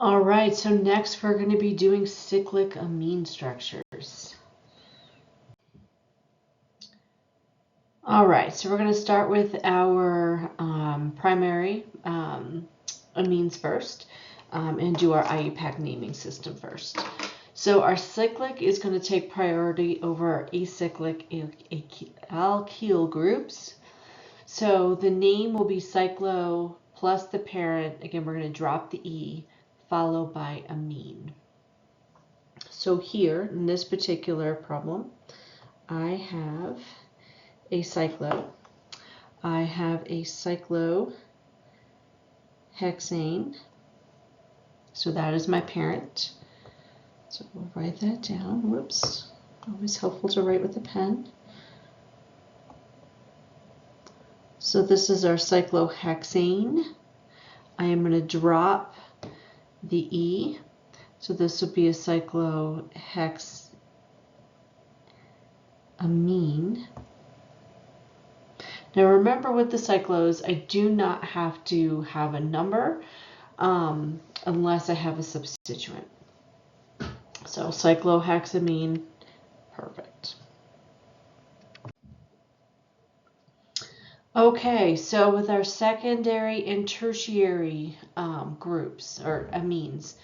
All right, so next we're going to be doing cyclic amine structures. All right, so we're going to start with our primary amines first and do our IUPAC naming system first. So our cyclic is going to take priority over our acyclic alkyl groups. So the name will be cyclo plus the parent. Again, we're going to drop the E, followed by amine. So here, in this particular problem, I have a cyclo. I have a cyclohexane. So that is my parent. So we'll write that down. Whoops. Always helpful to write with a pen. So this is our cyclohexane. I am going to drop the E. So this would be a cyclohexamine. Now remember with the cyclos, I do not have to have a number unless I have a substituent. So cyclohexamine, perfect. Okay, so with our secondary and tertiary groups or amines,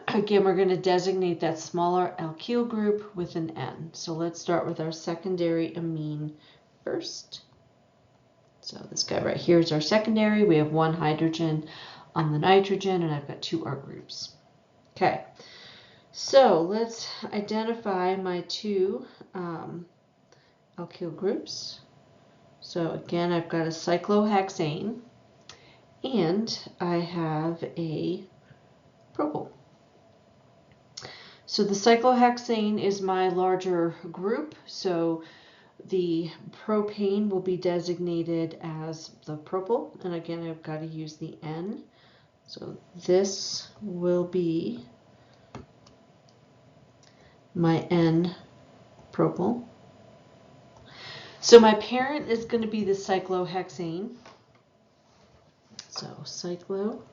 again, we're going to designate that smaller alkyl group with an N. So let's start with our secondary amine first. So this guy right here is our secondary. We have one hydrogen on the nitrogen, and I've got two R groups. Okay, so let's identify my two alkyl groups. So again, I've got a cyclohexane, and I have a propyl. So the cyclohexane is my larger group, so the propane will be designated as the propyl, and again I've got to use the N. So this will be my N-propyl. So my parent is going to be the cyclohexane. So cyclo.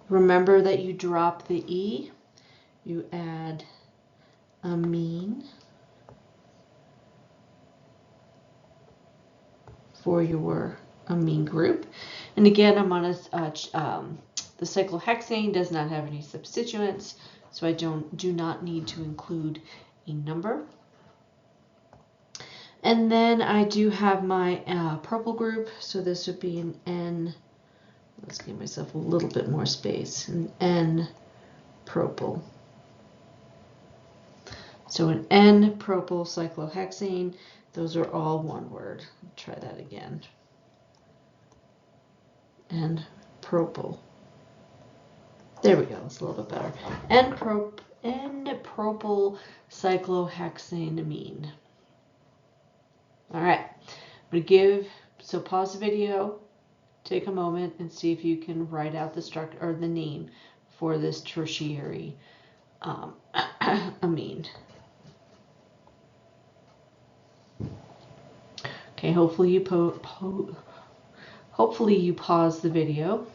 Remember that you drop the E, you add amine for your amine group. And again, I'm on the cyclohexane does not have any substituents, so I do not need to include a number. And then I do have my propyl group, so this would be an N. Let's give myself a little bit more space. An N-propyl. So an N-propyl cyclohexane. Those are all one word. Try that again. N-propyl. There we go. It's a little bit better. N-propyl cyclohexanamine. All right. I'm going to give, so pause the video, take a moment, and see if you can write out the structure or the name for this tertiary amine. Okay, hopefully you pause the video.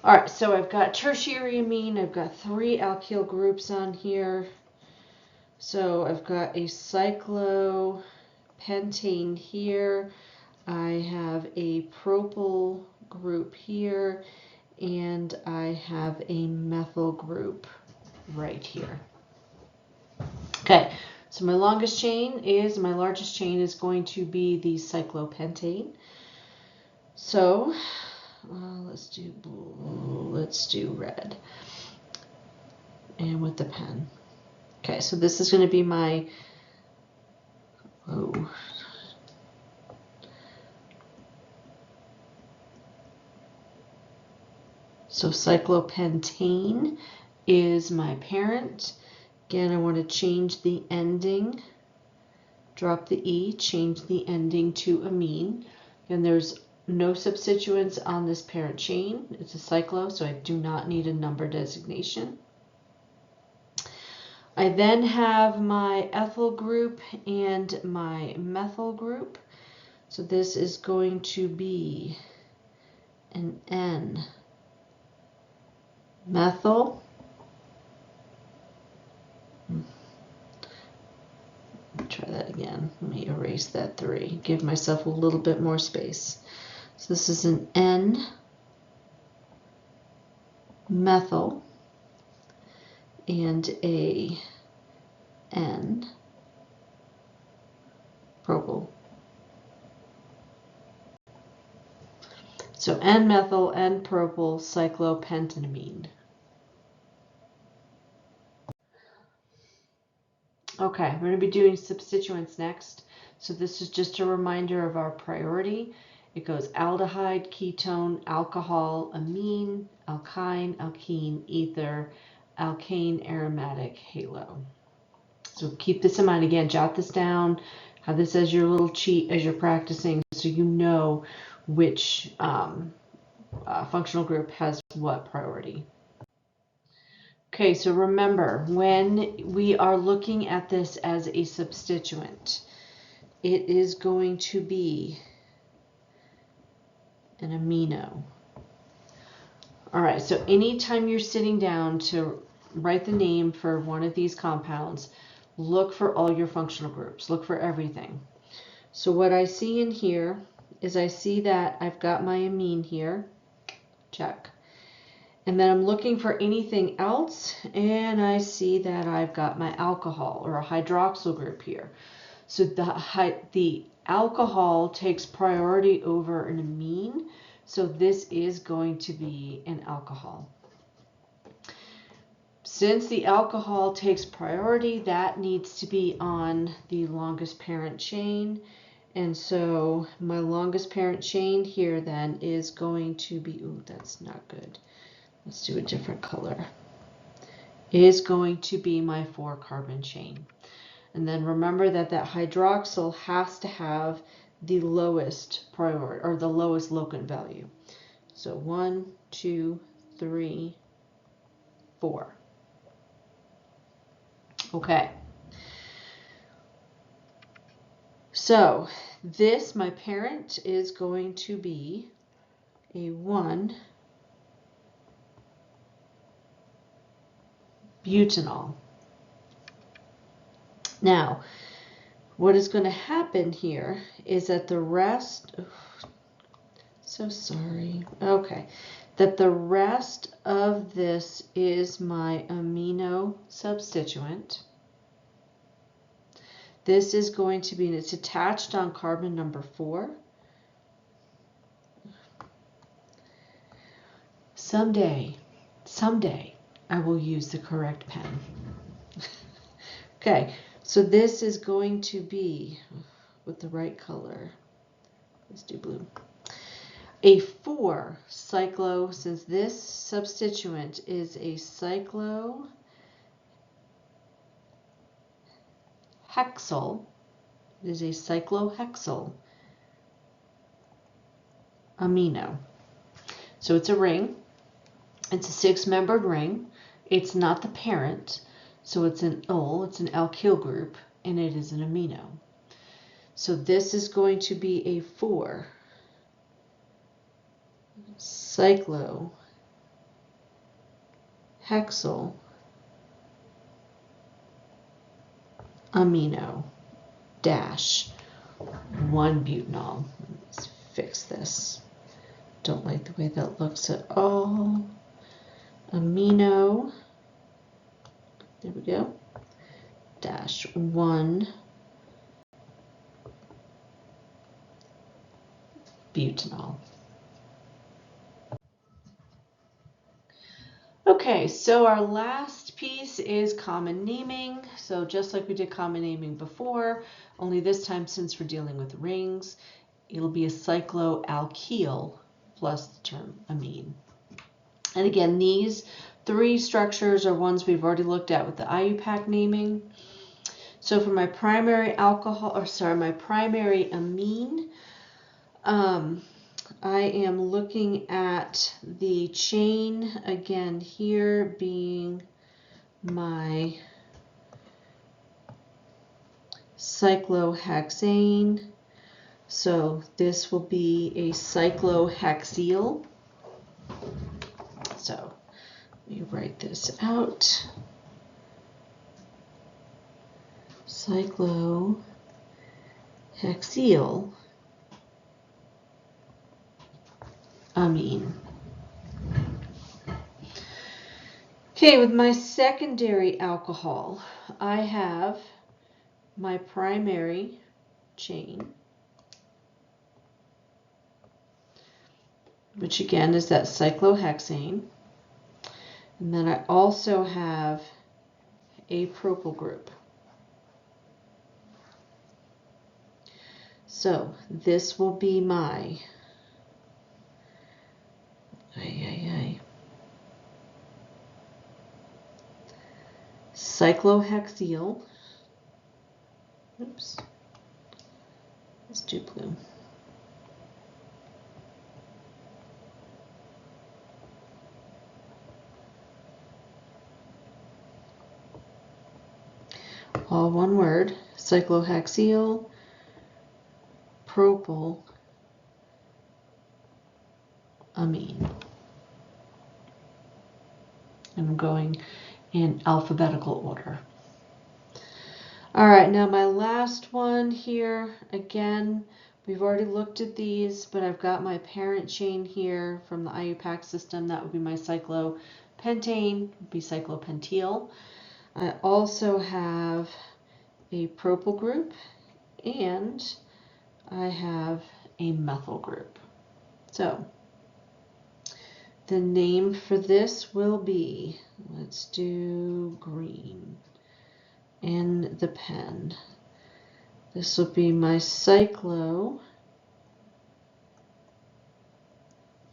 All right, so I've got tertiary amine. I've got three alkyl groups on here. So I've got a cyclopentane here. I have a propyl group here, and I have a methyl group right here. Okay, so my largest chain is going to be the cyclopentane. So let's do blue, let's do red, and with the pen. Okay, so this is going to be my, so cyclopentane is my parent. Again, I want to change the ending, drop the E, change the ending to amine. And there's no substituents on this parent chain. It's a cyclo, so I do not need a number designation. I then have my ethyl group and my methyl group. So this is going to be an N methyl. Try that again. Let me erase that 3. Give myself a little bit more space. So this is an N methyl and a N propyl. So N-methyl, N-propyl, cyclopentanamine. Okay, we're going to be doing substituents next. So this is just a reminder of our priority. It goes aldehyde, ketone, alcohol, amine, alkyne, alkene, ether, alkane, aromatic, halo. So keep this in mind. Again, jot this down. Have this as your little cheat as you're practicing so you know which functional group has what priority. Okay, so remember, when we are looking at this as a substituent, it is going to be an amino. All right, so anytime you're sitting down to write the name for one of these compounds, look for all your functional groups. Look for everything. So what I see in here is I see that I've got my amine here. Check. And then I'm looking for anything else, and I see that I've got my alcohol or a hydroxyl group here. So the alcohol takes priority over an amine, so this is going to be an alcohol. Since the alcohol takes priority, that needs to be on the longest parent chain. And so my longest parent chain here then is going to be, ooh, that's not good. Let's do a different color. Is going to be my 4-carbon chain. And then remember that that hydroxyl has to have the lowest priority or the lowest locant value. So 1, 2, 3, 4. Okay. So this, my parent, is going to be a 1-butanol. Now, what is going to happen here is that the rest, so sorry, okay, that the rest of this is my amino substituent. This is going to be, and it's attached on carbon number 4. Someday, I will use the correct pen. Okay, so this is going to be, with the right color, let's do blue. A 4-cyclo, since this substituent is a cyclohexyl, it is a cyclohexyl amino. So it's a ring. It's a 6-membered ring. It's not the parent, so it's an ol, it's an alkyl group, and it is an amino. So this is going to be a 4-cyclohexyl amino dash 1-butanol. Let's fix this. Don't like the way that looks at all. Amino, there we go, dash 1-butanol. Okay, so our last piece is common naming. So just like we did common naming before, only this time since we're dealing with rings, it'll be a cycloalkyl plus the term amine. And again, these 3 structures are ones we've already looked at with the IUPAC naming. So for my primary my primary amine, I am looking at the chain again here being my cyclohexane. So this will be a cyclohexyl So let me write this out. Cyclohexyl amine. Okay, with my secondary alcohol, I have my primary chain, which again is that cyclohexane. And then I also have a propyl group. So this will be my cyclohexyl. Oops, it's too blue. All one word, cyclohexyl propyl amine. I'm going in alphabetical order. All right, now my last one here, again, we've already looked at these, but I've got my parent chain here from the IUPAC system. That would be my cyclopentane, would be cyclopentyl. I also have a propyl group, and I have a methyl group. So the name for this will be, let's do green and the pen. This will be my cyclo.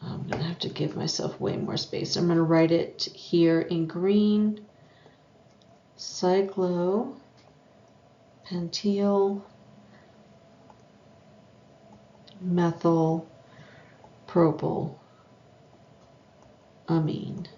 I'm going to have to give myself way more space. I'm going to write it here in green. Cyclopentyl methyl propyl amine.